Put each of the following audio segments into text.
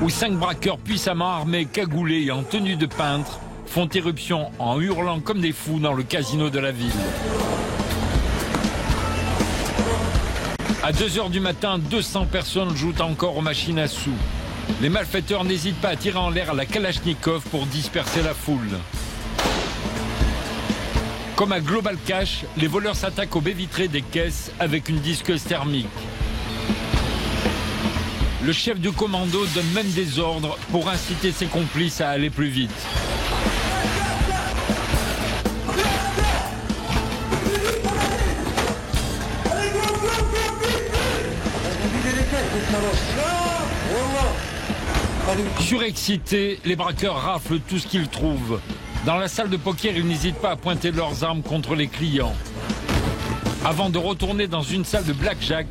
où 5 braqueurs puissamment armés, cagoulés et en tenue de peintre font éruption en hurlant comme des fous dans le casino de la ville. À 2 h du matin, 200 personnes jouent encore aux machines à sous. Les malfaiteurs n'hésitent pas à tirer en l'air la Kalachnikov pour disperser la foule. Comme à Global Cash, les voleurs s'attaquent aux baies vitrées des caisses avec une disqueuse thermique. Le chef du commando donne même des ordres pour inciter ses complices à aller plus vite. Surexcités, les braqueurs raflent tout ce qu'ils trouvent. Dans la salle de poker, ils n'hésitent pas à pointer leurs armes contre les clients. Avant de retourner dans une salle de blackjack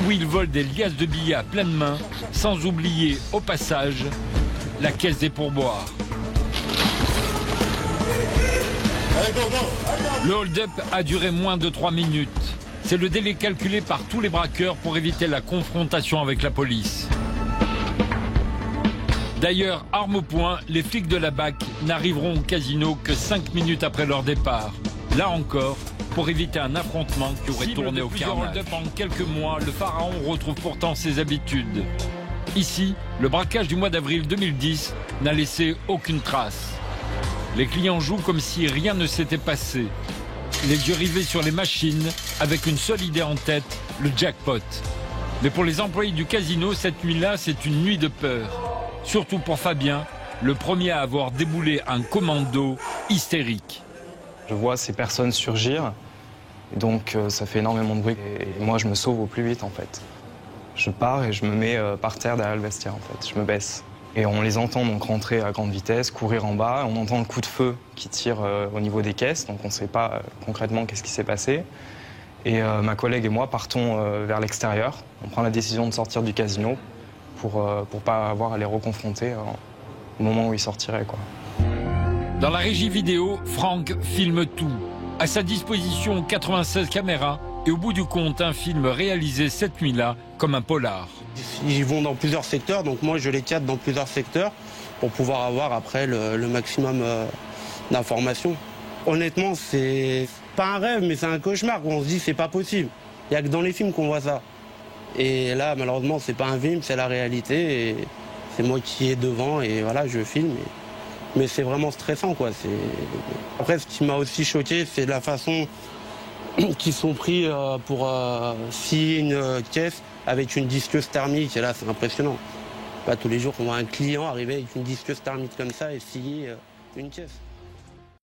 où ils volent des liasses de billets à pleine main, sans oublier, au passage, la caisse des pourboires. Le hold-up a duré moins de 3 minutes. C'est le délai calculé par tous les braqueurs pour éviter la confrontation avec la police. D'ailleurs, armes au poing, les flics de la BAC n'arriveront au casino que 5 minutes après leur départ. Là encore, pour éviter un affrontement qui aurait tourné au carnage. En quelques mois, le pharaon retrouve pourtant ses habitudes. Ici, le braquage du mois d'avril 2010 n'a laissé aucune trace. Les clients jouent comme si rien ne s'était passé. Les yeux rivés sur les machines, avec une seule idée en tête, le jackpot. Mais pour les employés du casino, cette nuit-là, c'est une nuit de peur. Surtout pour Fabien, le premier à avoir déboulé un commando hystérique. Je vois ces personnes surgir, donc ça fait énormément de bruit. Et moi, je me sauve au plus vite, en fait. Je pars et je me mets par terre derrière le vestiaire, en fait. Je me baisse. Et on les entend donc rentrer à grande vitesse, courir en bas. On entend le coup de feu qui tire au niveau des caisses, donc on ne sait pas concrètement qu'est-ce qui s'est passé. Et ma collègue et moi partons vers l'extérieur. On prend la décision de sortir du casino pour pas avoir à les reconfronter au moment où ils sortiraient, quoi. Dans la régie vidéo, Franck filme tout. À sa disposition, 96 caméras et au bout du compte, un film réalisé cette nuit-là comme un polar. Ils vont dans plusieurs secteurs, donc moi je les cadre dans plusieurs secteurs pour pouvoir avoir après le maximum d'informations. Honnêtement, c'est pas un rêve, mais c'est un cauchemar. On se dit c'est pas possible. Il n'y a que dans les films qu'on voit ça. Et là, malheureusement, c'est pas un film, c'est la réalité. Et c'est moi qui est devant et voilà, je filme. Mais c'est vraiment stressant, quoi. Après, ce qui m'a aussi choqué, c'est la façon qu'ils sont pris pour scier une caisse avec une disqueuse thermique. Et là, c'est impressionnant. Pas tous les jours qu'on voit un client arriver avec une disqueuse thermique comme ça et scier une caisse.